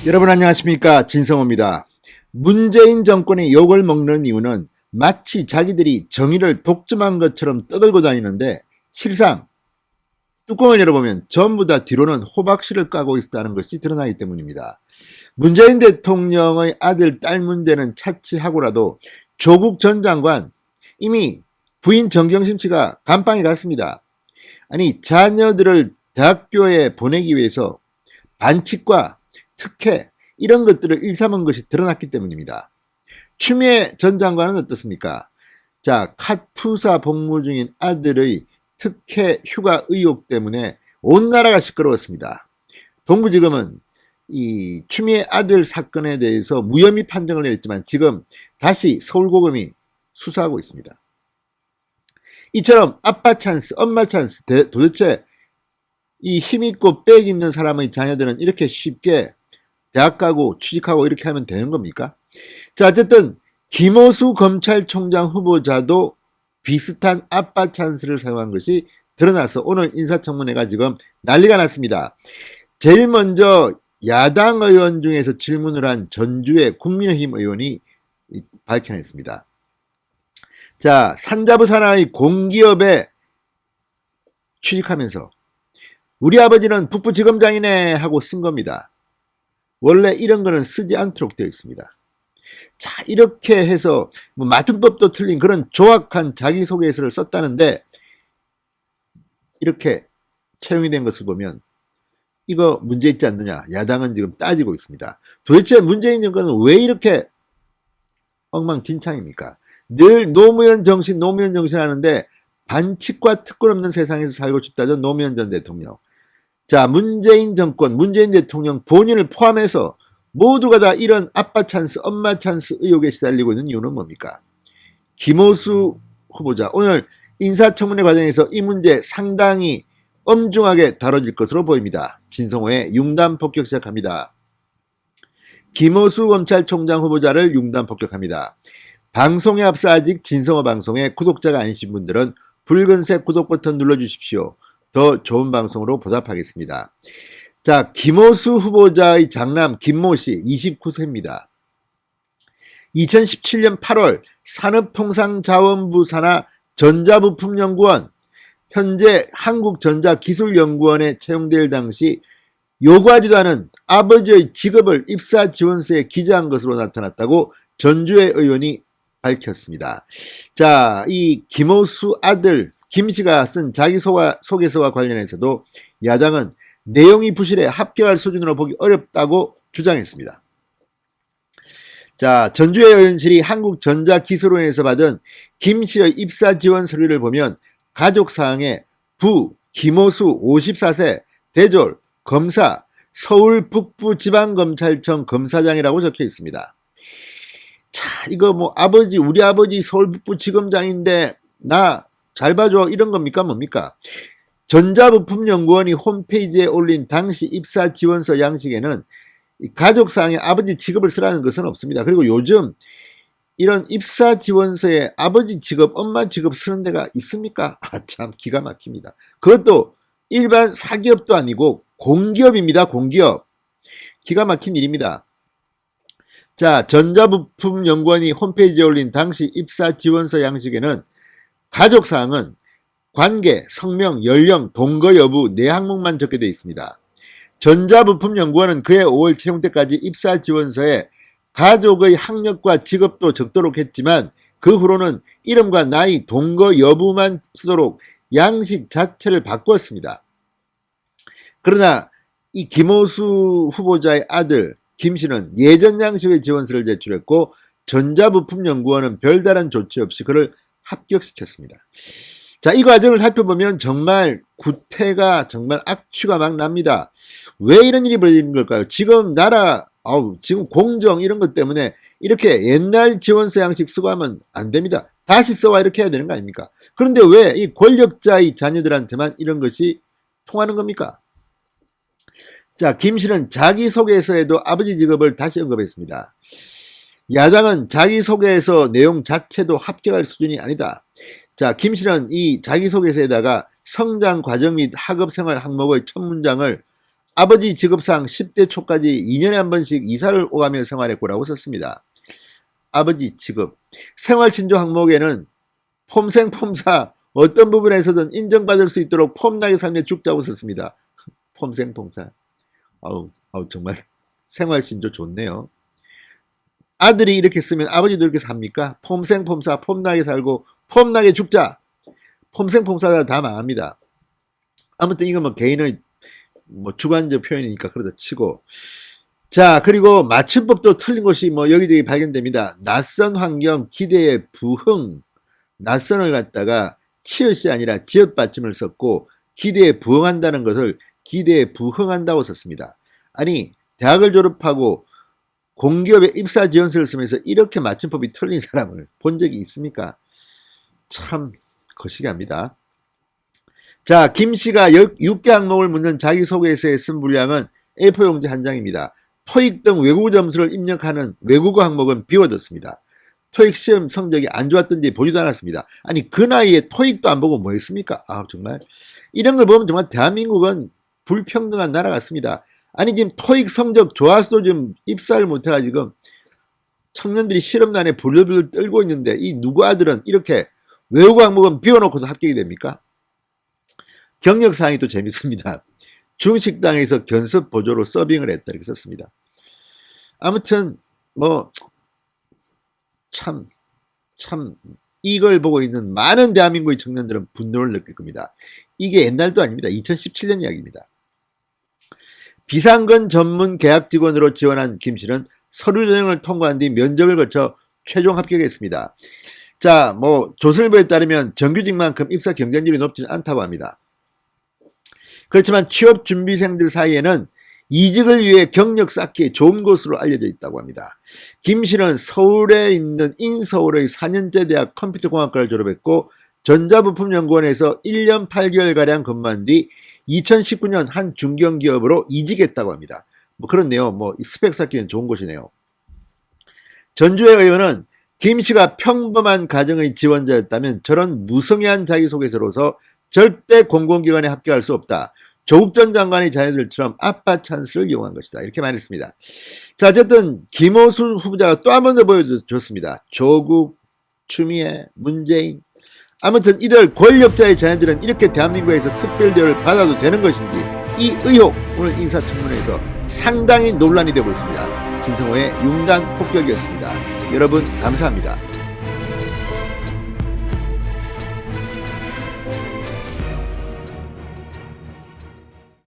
여러분 안녕하십니까, 진성호입니다. 문재인 정권의 욕을 먹는 이유는 마치 자기들이 정의를 독점한 것처럼 떠들고 다니는데 실상 뚜껑을 열어보면 전부 다 뒤로는 호박씨를 까고 있다는 것이 드러나기 때문입니다. 문재인 대통령의 아들, 딸 문제는 차치하고라도 조국 전 장관 이미 부인 정경심 씨가 감방에 갔습니다. 아니, 자녀들을 대학교에 보내기 위해서 반칙과 특혜 이런 것들을 일삼은 것이 드러났기 때문입니다. 추미애 전 장관은 어떻습니까? 자, 카투사 복무 중인 아들의 특혜 휴가 의혹 때문에 온 나라가 시끄러웠습니다. 동부지검은 이 추미애 아들 사건에 대해서 무혐의 판정을 내렸지만 지금 다시 서울고검이 수사하고 있습니다. 이처럼 아빠 찬스, 엄마 찬스, 도대체 이 힘있고 빽 있는 사람의 자녀들은 이렇게 쉽게 대학 가고 취직하고 이렇게 하면 되는 겁니까? 자, 어쨌든 김호수 검찰총장 후보자도 비슷한 아빠 찬스를 사용한 것이 드러나서 오늘 인사청문회가 지금 난리가 났습니다. 제일 먼저 야당 의원 중에서 질문을 한 전주의 국민의힘 의원이 밝혀냈습니다. 자, 산자부 산하의 공기업에 취직하면서 우리 아버지는 북부지검장이네 하고 쓴 겁니다. 원래 이런 거는 쓰지 않도록 되어 있습니다. 자, 이렇게 해서 맞춤법도 틀린 그런 조악한 자기소개서를 썼다는데 이렇게 채용이 된 것을 보면 이거 문제 있지 않느냐, 야당은 지금 따지고 있습니다. 도대체 문재인 정권은 왜 이렇게 엉망진창입니까? 늘 노무현 정신 하는데 반칙과 특권 없는 세상에서 살고 싶다던 노무현 전 대통령. 자, 문재인 정권, 문재인 대통령 본인을 포함해서 모두가 다 이런 아빠 찬스, 엄마 찬스 의혹에 시달리고 있는 이유는 뭡니까? 김호수 후보자, 오늘 인사청문회 과정에서 이 문제 상당히 엄중하게 다뤄질 것으로 보입니다. 진성호의 융단 폭격 시작합니다. 김호수 검찰총장 후보자를 융단 폭격합니다. 방송에 앞서 아직 진성호 방송에 구독자가 아니신 분들은 붉은색 구독 버튼 눌러주십시오. 더 좋은 방송으로 보답하겠습니다. 자, 김호수 후보자의 장남 김모씨 29세입니다. 2017년 8월 산업통상자원부 산하 전자부품연구원, 현재 한국전자기술연구원에 채용될 당시 요구하지도 않은 아버지의 직업을 입사지원서에 기재한 것으로 나타났다고 전주의 의원이 밝혔습니다. 자, 이 김호수 아들 김 씨가 쓴 자기소개서와 관련해서도 야당은 내용이 부실해 합격할 수준으로 보기 어렵다고 주장했습니다. 자, 전주의 의원실이 한국전자기술원에서 받은 김 씨의 입사 지원 서류를 보면 가족사항에 부 김호수 54세 대졸 검사 서울 북부지방검찰청 검사장이라고 적혀 있습니다. 자, 이거 뭐 아버지, 우리 아버지 서울 북부지검장인데 나 잘 봐줘 이런 겁니까 뭡니까? 전자부품연구원이 홈페이지에 올린 당시 입사 지원서 양식에는 가족사항에 아버지 직업을 쓰라는 것은 없습니다. 그리고 요즘 이런 입사 지원서에 아버지 직업, 엄마 직업 쓰는 데가 있습니까? 아, 참 기가 막힙니다. 그것도 일반 사기업도 아니고 공기업입니다. 공기업. 기가 막힌 일입니다. 자, 전자부품연구원이 홈페이지에 올린 당시 입사 지원서 양식에는 가족사항은 관계, 성명, 연령, 동거 여부 네 항목만 적게 되어 있습니다. 전자부품연구원은 그해 5월 채용 때까지 입사 지원서에 가족의 학력과 직업도 적도록 했지만 그 후로는 이름과 나이, 동거 여부만 쓰도록 양식 자체를 바꾸었습니다. 그러나 이 김호수 후보자의 아들 김 씨는 예전 양식의 지원서를 제출했고 전자부품연구원은 별다른 조치 없이 그를 합격시켰습니다. 자, 이 과정을 살펴보면 정말 구태가 정말 악취가 막 납니다. 왜 이런 일이 벌어지는 걸까요? 지금 지금 공정 이런 것 때문에 이렇게 옛날 지원서 양식 쓰고 하면 안 됩니다. 다시 써와 이렇게 해야 되는 거 아닙니까? 그런데 왜 이 권력자의 자녀들한테만 이런 것이 통하는 겁니까? 자, 김 씨는 자기소개서에도 아버지 직업을 다시 언급했습니다. 야당은 자기소개서 내용 자체도 합격할 수준이 아니다. 자, 김 씨는 이 자기소개서에다가 성장 과정 및 학업생활 항목의 첫 문장을 아버지 직업상 10대 초까지 2년에 한 번씩 이사를 오가며 생활했고라고 썼습니다. 아버지 직업. 생활신조 항목에는 폼생폼사 어떤 부분에서든 인정받을 수 있도록 폼나게 살며 죽자고 썼습니다. 폼생폼사. 아우 정말 생활신조 좋네요. 아들이 이렇게 쓰면 아버지도 이렇게 삽니까? 폼생폼사 폼나게 살고 폼나게 죽자. 폼생폼사다 다 망합니다. 아무튼 이건 뭐 개인의 뭐 주관적 표현이니까 그러다 치고. 자, 그리고 맞춤법도 틀린 것이 뭐 여기저기 발견됩니다. 낯선 환경, 기대에 부흥. 낯선을 갖다가 치읓이 아니라 지읒 받침을 썼고 기대에 부응한다는 것을 기대에 부흥한다고 썼습니다. 아니, 대학을 졸업하고 공기업에 입사 지원서를 쓰면서 이렇게 맞춤법이 틀린 사람을 본 적이 있습니까? 참 거시기합니다. 자, 김씨가 6개 항목을 묻는 자기소개서에 쓴 분량은 A4 용지 한 장입니다. 토익 등 외국어 점수를 입력하는 외국어 항목은 비워뒀습니다. 토익 시험 성적이 안 좋았던지 보지도 않았습니다. 아니, 그 나이에 토익도 안 보고 뭐 했습니까? 아, 정말 이런 걸 보면 정말 대한민국은 불평등한 나라 같습니다. 아니, 지금 토익 성적 좋아서도 지금 입사를 못해가지고 지금 청년들이 실업난에 불들불들 떨고 있는데 이 누구 아들은 이렇게 외국어 항목은 비워놓고서 합격이 됩니까? 경력사항이 또 재밌습니다. 중식당에서 견습 보조로 서빙을 했다 이렇게 썼습니다. 아무튼 뭐 참 이걸 보고 있는 많은 대한민국의 청년들은 분노를 느낄 겁니다. 이게 옛날도 아닙니다. 2017년 이야기입니다. 비상근 전문 계약 직원으로 지원한 김씨는 서류 전형을 통과한 뒤 면접을 거쳐 최종 합격했습니다. 자, 뭐 조선일보에 따르면 정규직만큼 입사 경쟁률이 높지는 않다고 합니다. 그렇지만 취업 준비생들 사이에는 이직을 위해 경력 쌓기에 좋은 곳으로 알려져 있다고 합니다. 김 씨는 서울에 있는 인서울의 4년제 대학 컴퓨터공학과를 졸업했고 전자부품연구원에서 1년 8개월가량 근무한 뒤 2019년 한 중견기업으로 이직했다고 합니다. 뭐 그렇네요. 뭐 스펙 쌓기는 좋은 곳이네요. 전주의 의원은 김 씨가 평범한 가정의 지원자였다면 저런 무성의한 자기소개서로서 절대 공공기관에 합격할 수 없다. 조국 전 장관의 자녀들처럼 아빠 찬스를 이용한 것이다. 이렇게 말했습니다. 자, 어쨌든 김호수 후보자가 또 한 번 더 보여줬습니다. 조국, 추미애, 문재인. 아무튼 이들 권력자의 자녀들은 이렇게 대한민국에서 특별 대우를 받아도 되는 것인지 이 의혹 오늘 인사청문회에서 상당히 논란이 되고 있습니다. 진성호의 융단 폭격이었습니다. 여러분 감사합니다.